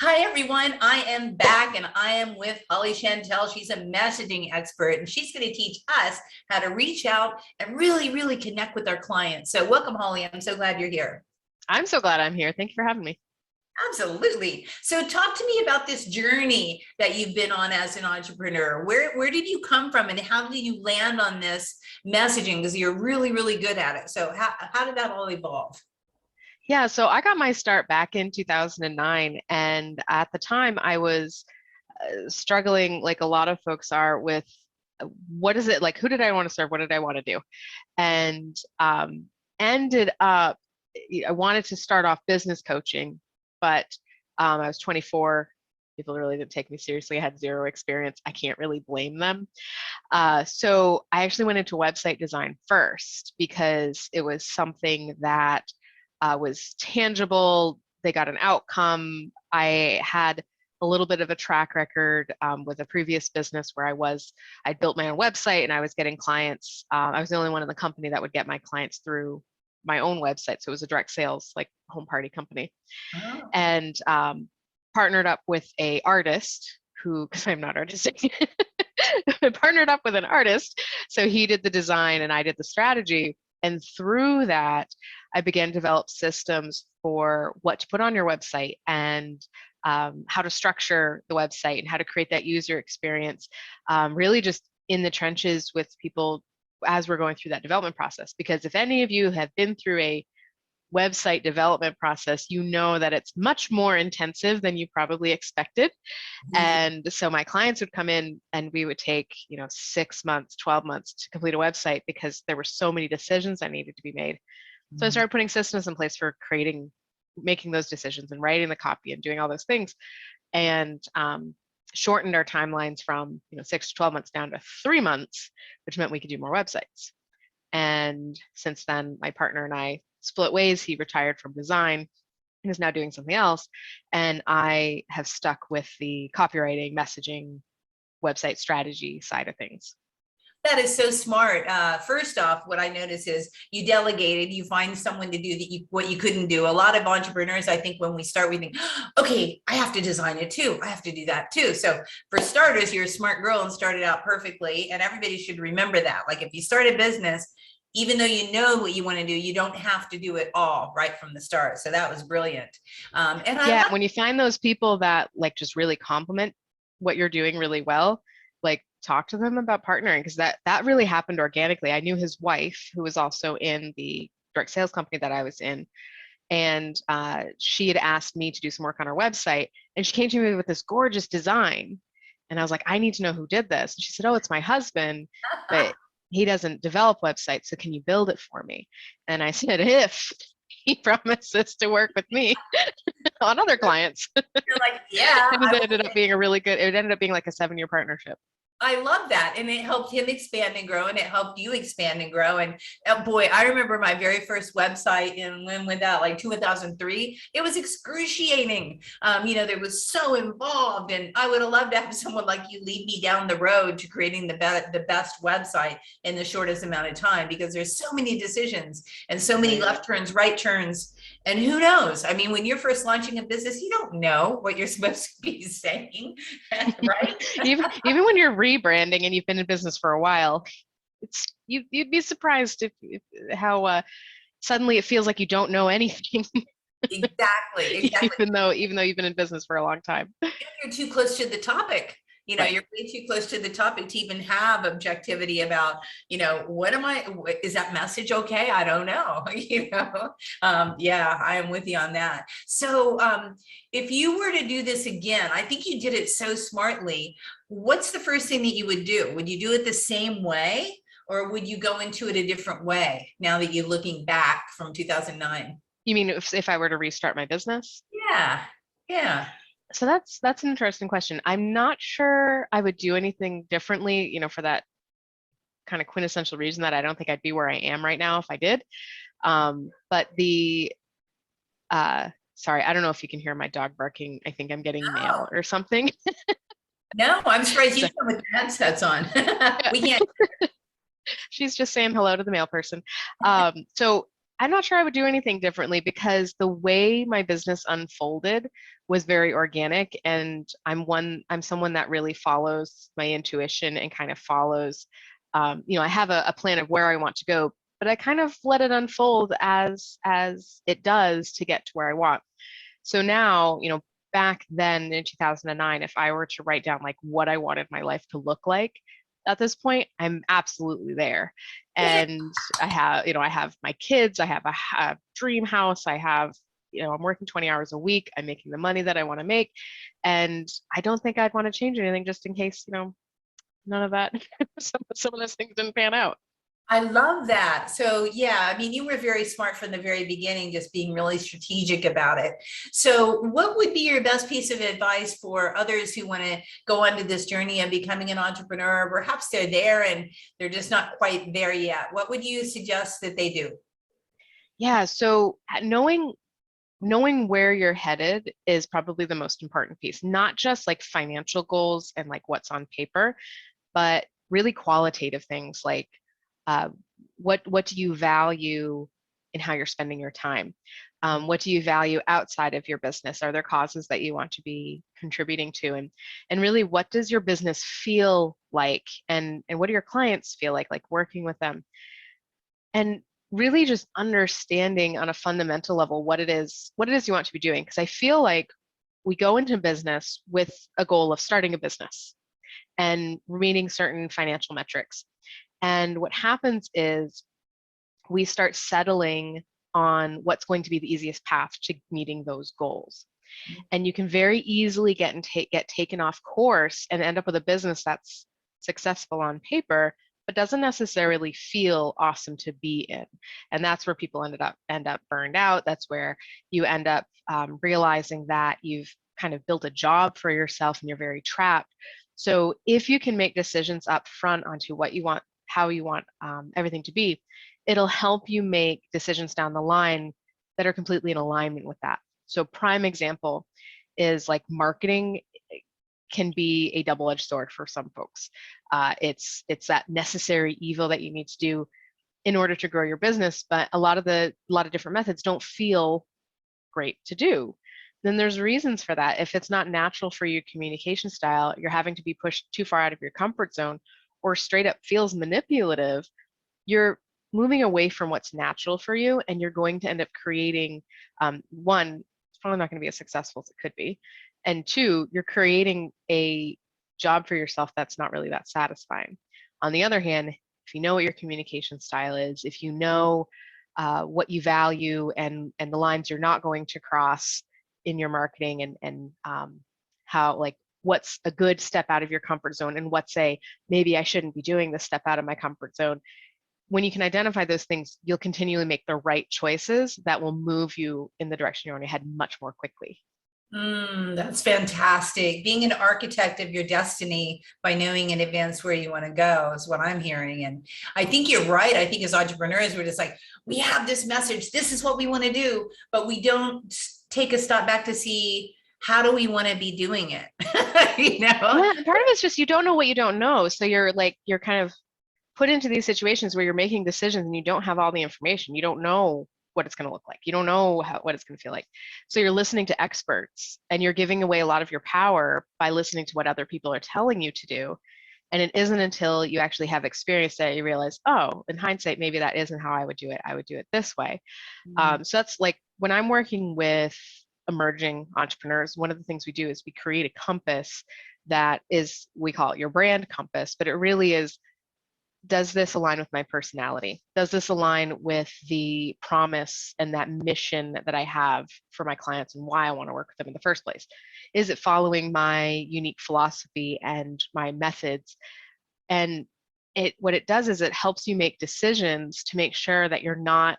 Hi, everyone. I am back and I am with Holly Chantal. She's a messaging expert and she's going to teach us how to reach out and really connect with our clients. So welcome, Holly. I'm so glad you're here. I'm so glad I'm here. Thank you for having me. Absolutely. So talk to me about this journey that you've been on as an entrepreneur. Where did you come from and how did you land on this messaging? Because you're really good at it. So how did that all evolve? Yeah, so I got my start back in 2009. And at the time, I was struggling, like a lot of folks are, with what is it like? Who did I want to serve? What did I want to do? And ended up, I wanted to start off business coaching, but I was 24. People really didn't take me seriously. I had zero experience. I can't really blame them. So I actually went into website design first because it was something that was tangible. They got an outcome. I had a little bit of a track record with a previous business where I built my own website and I was getting clients. I was the only one in the company that would get my clients through my own website. So it was a direct sales, like home party company. Oh. And partnered up with a artist who, because I'm not artistic, partnered up with an artist. So he did the design and I did the strategy. And through that, I began to develop systems for what to put on your website and how to structure the website and how to create that user experience, really just in the trenches with people as we're going through that development process. Because if any of you have been through a website development process, you know that it's much more intensive than you probably expected. And so my clients would come in and we would take, 6 months, 12 months to complete a website because there were so many decisions that needed to be made. So I started putting systems in place for making those decisions and writing the copy and doing all those things, and shortened our timelines from 6 to 12 months down to 3 months, which meant we could do more websites. And since then, my partner and I split ways. He retired from design and is now doing something else. And I have stuck with the copywriting, messaging, website strategy side of things. That is so smart. First off, what I notice is you delegated, you find someone to do what you couldn't do. A lot of entrepreneurs, I think when we start, we think, okay, I have to design it too. I have to do that too. So for starters, you're a smart girl and started out perfectly. And everybody should remember that. Like if you start a business, even though you know what you want to do, you don't have to do it all right from the start. So that was brilliant. Yeah, when you find those people that like just really complement what you're doing really well, like talk to them about partnering, because that really happened organically. I knew his wife, who was also in the direct sales company that I was in, and she had asked me to do some work on her website, and she came to me with this gorgeous design, and I was like, I need to know who did this. And she said, oh, it's my husband, but he doesn't develop websites, so can you build it for me? And I said, if he promises to work with me on other clients. You're like, yeah. And it ended up being it ended up being like a 7-year partnership. I love that. And it helped him expand and grow, and it helped you expand and grow. And oh boy, I remember my very first website, and when with that, like 2003, it was excruciating. There was so involved, and I would have loved to have someone like you lead me down the road to creating the best website in the shortest amount of time, because there's so many decisions and so many left turns, right turns. And who knows? I mean, when you're first launching a business, you don't know what you're supposed to be saying, right? even when you're rebranding and you've been in business for a while, you'd be surprised if how suddenly it feels like you don't know anything. Exactly. even though you've been in business for a long time. You're too close to the topic. Right. You're way too close to the topic to even have objectivity about, is that message okay? I don't know. Yeah, I am with you on that. So if you were to do this again, I think you did it so smartly. What's the first thing that you would do? Would you do it the same way, or would you go into it a different way now that you're looking back from 2009? You mean if I were to restart my business? Yeah. So that's an interesting question. I'm not sure I would do anything differently, for that kind of quintessential reason that I don't think I'd be where I am right now if I did. But sorry, I don't know if you can hear my dog barking. I think I'm getting mail or something. No, I'm surprised you come with the headsets on. We can't. She's just saying hello to the mail person. So I'm not sure I would do anything differently because the way my business unfolded was very organic, and I'm someone that really follows my intuition and kind of follows, I have a plan of where I want to go, but I kind of let it unfold as it does to get to where I want. So now, back then in 2009, if I were to write down like what I wanted my life to look like, at this point, I'm absolutely there. And I have my kids, I have a dream house, I'm working 20 hours a week, I'm making the money that I want to make. And I don't think I'd want to change anything just in case, none of that, some of those things didn't pan out. I love that. So yeah, I mean, you were very smart from the very beginning, just being really strategic about it. So what would be your best piece of advice for others who want to go onto this journey of becoming an entrepreneur? Perhaps they're there and they're just not quite there yet. What would you suggest that they do? Yeah, so knowing where you're headed is probably the most important piece, not just like financial goals and like what's on paper, but really qualitative things like uh, what do you value in how you're spending your time? What do you value outside of your business? Are there causes that you want to be contributing to? And really, what does your business feel like? And what do your clients feel like working with them? And really just understanding on a fundamental level what it is you want to be doing. Because I feel like we go into business with a goal of starting a business and meeting certain financial metrics. And what happens is we start settling on what's going to be the easiest path to meeting those goals. And you can very easily get taken off course and end up with a business that's successful on paper, but doesn't necessarily feel awesome to be in. And that's where people end up burned out. That's where you end up realizing that you've kind of built a job for yourself and you're very trapped. So if you can make decisions up front onto what you want, how you want everything to be, it'll help you make decisions down the line that are completely in alignment with that. So prime example is like marketing can be a double-edged sword for some folks. It's that necessary evil that you need to do in order to grow your business, but a lot of different methods don't feel great to do. Then there's reasons for that. If it's not natural for your communication style, you're having to be pushed too far out of your comfort zone, or straight up feels manipulative, you're moving away from what's natural for you, and you're going to end up creating one, it's probably not going to be as successful as it could be, and two, you're creating a job for yourself that's not really that satisfying. On the other hand, if you know what your communication style is, if you know what you value and the lines you're not going to cross in your marketing, and how, like, what's a good step out of your comfort zone and what's a maybe I shouldn't be doing this step out of my comfort zone. When you can identify those things, you'll continually make the right choices that will move you in the direction you want to head much more quickly. That's fantastic. Being an architect of your destiny by knowing in advance where you want to go is what I'm hearing. And I think you're right. I think as entrepreneurs, we're just like, we have this message, this is what we want to do, but we don't take a step back to see how do we want to be doing it. Yeah, part of it's just you don't know what you don't know. So you're kind of put into these situations where you're making decisions and you don't have all the information. You don't know what it's going to look like. You don't know what it's going to feel like. So you're listening to experts and you're giving away a lot of your power by listening to what other people are telling you to do. And it isn't until you actually have experience that you realize, oh, in hindsight, maybe that isn't how I would do it. I would do it this way. So that's like when I'm working with emerging entrepreneurs, one of the things we do is we create a compass that is, we call it your brand compass, but it really is, does this align with my personality? Does this align with the promise and that mission that I have for my clients and why I want to work with them in the first place? Is it following my unique philosophy and my methods? And what it does is it helps you make decisions to make sure that you're not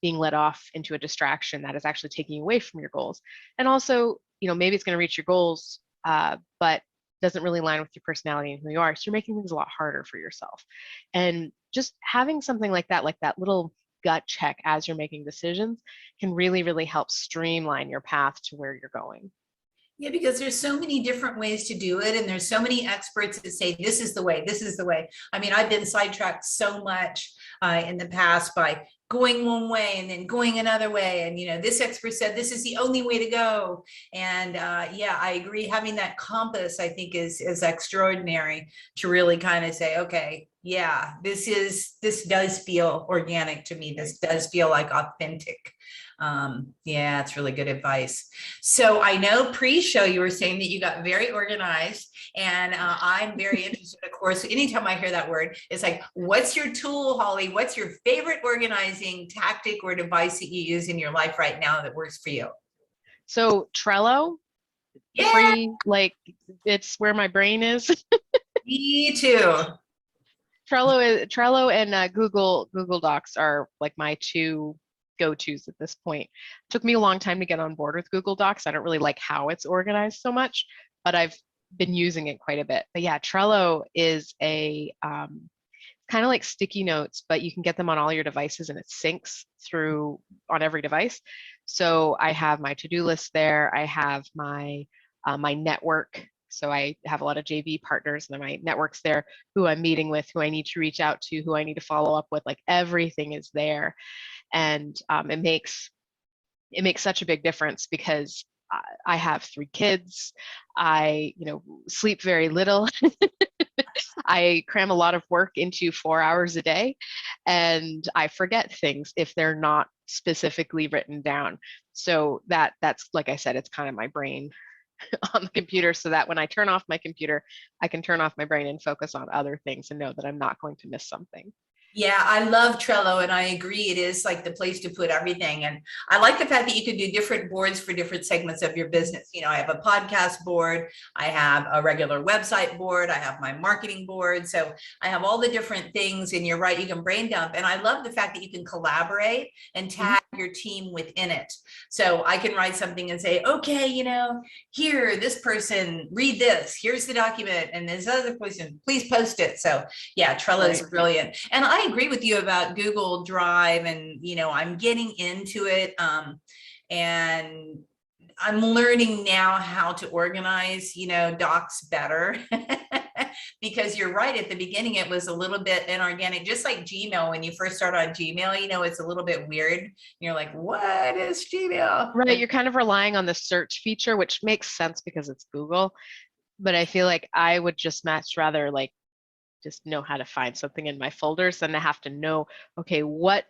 being led off into a distraction that is actually taking you away from your goals. And also, maybe it's going to reach your goals, but doesn't really align with your personality and who you are. So you're making things a lot harder for yourself. And just having something like that little gut check as you're making decisions can really, really help streamline your path to where you're going. Yeah, because there's so many different ways to do it, and there's so many experts that say this is the way, this is the way. I mean, I've been sidetracked so much in the past by going one way and then going another way. And this expert said this is the only way to go. And yeah, I agree. Having that compass, I think, is extraordinary to really kind of say, okay, yeah, this does feel organic to me. This does feel like authentic. Yeah, it's really good advice. So I know pre-show you were saying that you got very organized, and I'm very interested, of course. Anytime I hear that word, it's like, what's your tool, Holly? What's your favorite organizing tactic or device that you use in your life right now that works for you? So Trello, Yeah, free, like it's where my brain is. me too. Trello and Google Docs are like my two go-tos at this point. It took me a long time to get on board with Google Docs. I don't really like how it's organized so much, but I've been using it quite a bit. But yeah, Trello is a kind of like sticky notes, but you can get them on all your devices and it syncs through on every device. So I have my to-do list there. I have my network. So I have a lot of JV partners and then my network's there, who I'm meeting with, who I need to reach out to, who I need to follow up with. Like everything is there, and it makes such a big difference because I have 3 kids. I sleep very little. I cram a lot of work into 4 hours a day, and I forget things if they're not specifically written down. So that's like I said, it's kind of my brain on the computer, so that when I turn off my computer, I can turn off my brain and focus on other things and know that I'm not going to miss something. Yeah, I love Trello, and I agree. It is like the place to put everything. And I like the fact that you can do different boards for different segments of your business. I have a podcast board, I have a regular website board, I have my marketing board. So I have all the different things, and you're right, you can brain dump. And I love the fact that you can collaborate and Mhm. tag your team within it. So I can write something and say, okay, here, this person, read this, here's the document, and this other person, please post it. So yeah, Trello is Right. brilliant. And I agree with you about Google Drive, and I'm getting into it. And I'm learning now how to organize, docs better. Because you're right, at the beginning it was a little bit inorganic, just like Gmail. When you first start on Gmail, it's a little bit weird. You're like, what is Gmail? Right, you're kind of relying on the search feature, which makes sense because it's Google. But I feel like I would just much rather like just know how to find something in my folders than to have to know, okay, what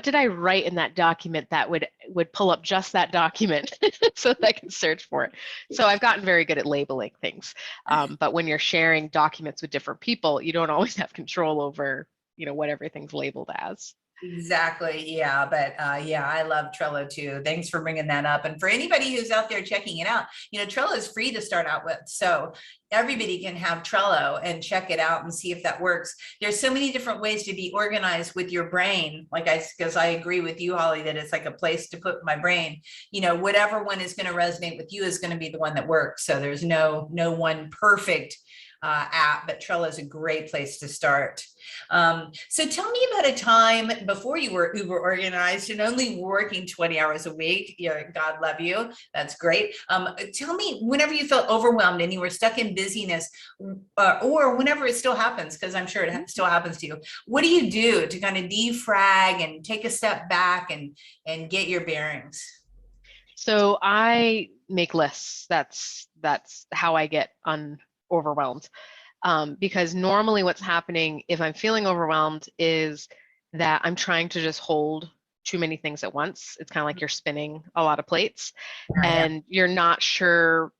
did I write in that document that would pull up just that document so that I can search for it. So I've gotten very good at labeling things. But when you're sharing documents with different people, you don't always have control over, what everything's labeled as. Exactly. Yeah. But yeah, I love Trello too. Thanks for bringing that up. And for anybody who's out there checking it out, Trello is free to start out with. So everybody can have Trello and check it out and see if that works. There's so many different ways to be organized with your brain. Because I agree with you, Holly, that it's like a place to put my brain. Whatever one is going to resonate with you is going to be the one that works. So there's no one perfect app, but Trello is a great place to start. So tell me about a time before you were uber organized and only working 20 hours a week. God love you. That's great. Tell me whenever you felt overwhelmed and you were stuck in busyness, or whenever it still happens, because I'm sure it still happens to you. What do you do to kind of defrag and take a step back and get your bearings? So I make lists. That's how I get overwhelmed. Because normally what's happening if I'm feeling overwhelmed is that I'm trying to just hold too many things at once. It's kind of like you're spinning a lot of plates Yeah. and you're not sure.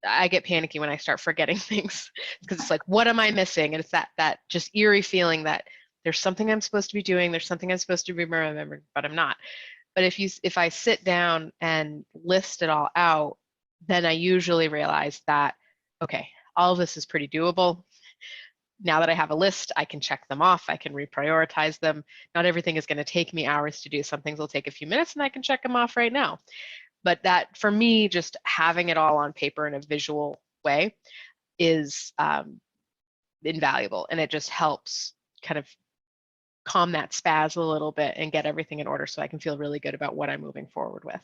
I get panicky when I start forgetting things because it's like, what am I missing? And it's that just eerie feeling that there's something I'm supposed to be doing, there's something I'm supposed to be remembering, but I'm not. But if I sit down and list it all out, then I usually realize that, okay, all of this is pretty doable. Now that I have a list, I can check them off. I can reprioritize them. Not everything is going to take me hours to do. Some things will take a few minutes and I can check them off right now. But that, for me, just having it all on paper in a visual way is invaluable. And it just helps kind of calm that spaz a little bit and get everything in order so I can feel really good about what I'm moving forward with.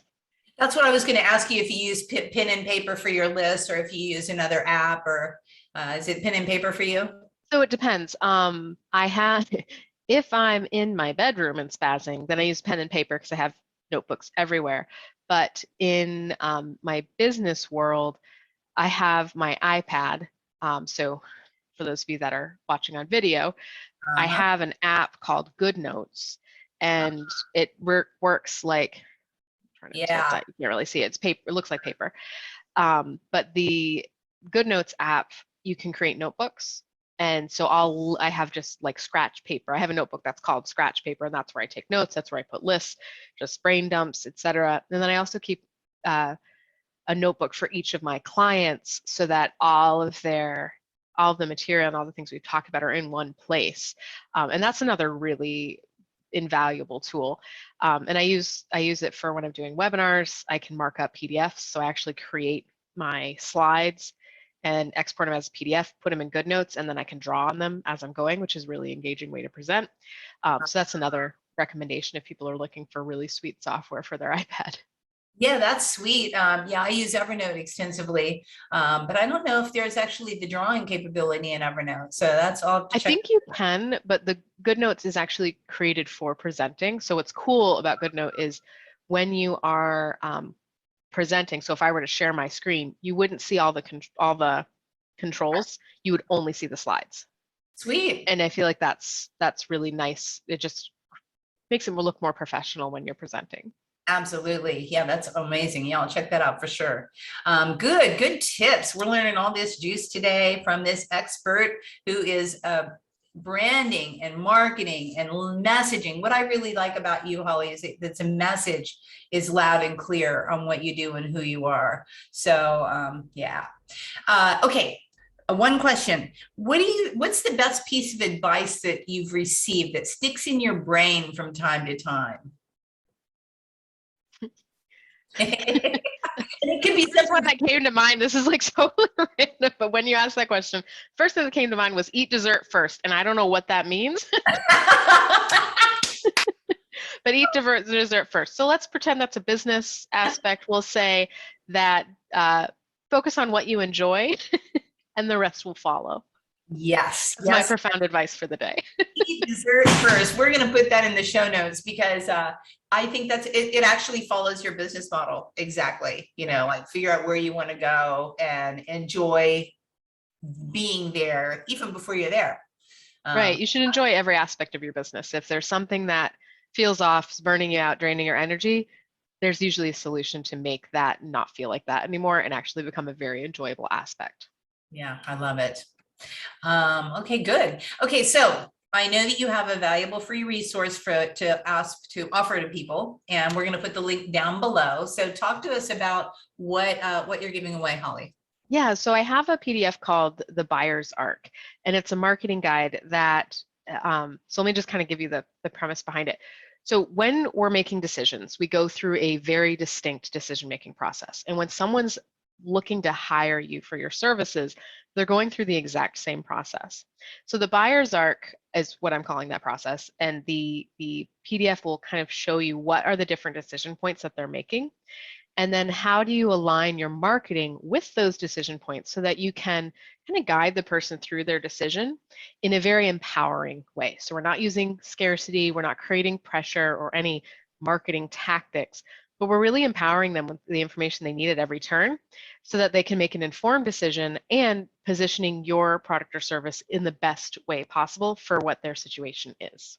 That's what I was going to ask you, if you use pen and paper for your list, or if you use another app, or is it pen and paper for you? So it depends. I have, if I'm in my bedroom and spazzing, then I use pen and paper because I have notebooks everywhere. But in my business world, I have my iPad. So for those of you that are watching on video, I Uh-huh. have an app called GoodNotes, and it works like, I'm trying to tilt Yeah. that, you can't really see it. It's paper, it looks like paper. But the GoodNotes app, you can create notebooks. And so I have just like scratch paper. I have a notebook that's called scratch paper, and that's where I take notes. That's where I put lists, just brain dumps, etc. And then I also keep a notebook for each of my clients so that all of the material and all the things we've talked about are in one place. And that's another really invaluable tool. And I use it for when I'm doing webinars. I can mark up PDFs. So I actually create my slides and export them as a PDF, put them in GoodNotes, and then I can draw on them as I'm going, which is a really engaging way to present. So that's another recommendation if people are looking for really sweet software for their iPad. Yeah, that's sweet. Yeah, I use Evernote extensively, but I don't know if there's actually the drawing capability in Evernote. So that's all to I check. think you can, but the GoodNotes is actually created for presenting. So what's cool about GoodNote is when you are presenting. So if I were to share my screen, you wouldn't see all the controls. You would only see the slides. Sweet. And I feel like that's really nice. It just makes it look more professional when you're presenting. Absolutely. Yeah, that's amazing. Yeah, I'll check that out for sure. Good tips. We're learning all this juice today from this expert who is branding and marketing and messaging. What I really like about you, Holly, is that the message is loud and clear on what you do and who you are. So yeah. Okay. One question. What's the best piece of advice that you've received that sticks in your brain from time to time? It could be First simple. one that came to mind, this is like so random, but when you asked that question, first thing that came to mind was eat dessert first. And I don't know what that means, but eat dessert first. So let's pretend that's a business aspect. We'll say that focus on what you enjoy and the rest will follow. Yes, That's my yes. profound advice for the day. Eat dessert first. We're going to put that in the show notes because I think that's it actually follows your business model. Exactly. You know, like figure out where you want to go and enjoy being there even before you're there. Right. You should enjoy every aspect of your business. If there's something that feels off, is burning you out, draining your energy, there's usually a solution to make that not feel like that anymore and actually become a very enjoyable aspect. Yeah, I love it. Okay, good. Okay, so I know that you have a valuable free resource to offer to people, and we're going to put the link down below. So talk to us about what you're giving away, Holly. Yeah, so I have a PDF called The Buyer's Arc, and it's a marketing guide that, so let me just kind of give you the premise behind it. So when we're making decisions, we go through a very distinct decision-making process. And when someone's looking to hire you for your services, they're going through the exact same process. So the buyer's arc is what I'm calling that process, and the PDF will kind of show you what are the different decision points that they're making, and then how do you align your marketing with those decision points so that you can kind of guide the person through their decision in a very empowering way. So we're not using scarcity, we're not creating pressure or any marketing tactics, but we're really empowering them with the information they need at every turn so that they can make an informed decision and positioning your product or service in the best way possible for what their situation is.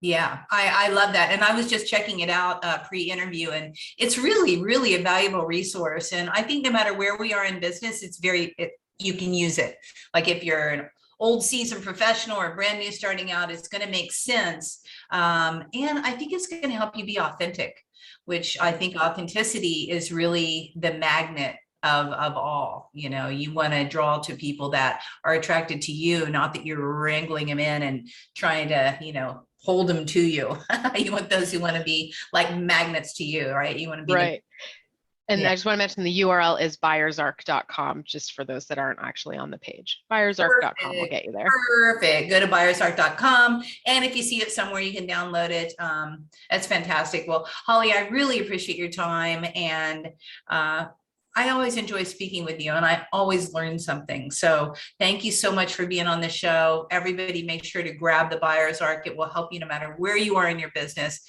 Yeah, I love that. And I was just checking it out pre-interview, and it's really, really a valuable resource. And I think no matter where we are in business, you can use it. Like if you're an old seasoned professional or brand new starting out, it's going to make sense. And I think it's going to help you be authentic, which I think authenticity is really the magnet of all. You know, you want to draw to people that are attracted to you, not that you're wrangling them in and trying to, hold them to you. You want those who want to be like magnets to you, right? You want to be right. And Yeah. I just want to mention the URL is buyersarc.com, just for those that aren't actually on the page. Buyersarc.com will get you there. Perfect. Go to buyersarc.com. And if you see it somewhere, you can download it. That's fantastic. Well, Holly, I really appreciate your time. And I always enjoy speaking with you, and I always learn something. So thank you so much for being on the show. Everybody make sure to grab the Buyer's Arc. It will help you no matter where you are in your business.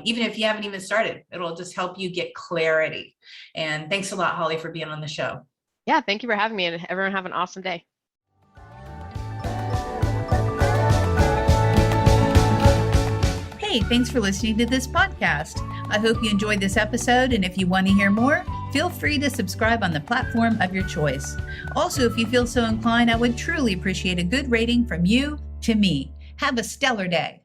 Even if you haven't even started, it'll just help you get clarity. And thanks a lot, Holly, for being on the show. Yeah, thank you for having me, and everyone have an awesome day. Hey, thanks for listening to this podcast. I hope you enjoyed this episode, and if you want to hear more, feel free to subscribe on the platform of your choice. Also, if you feel so inclined, I would truly appreciate a good rating from you to me. Have a stellar day.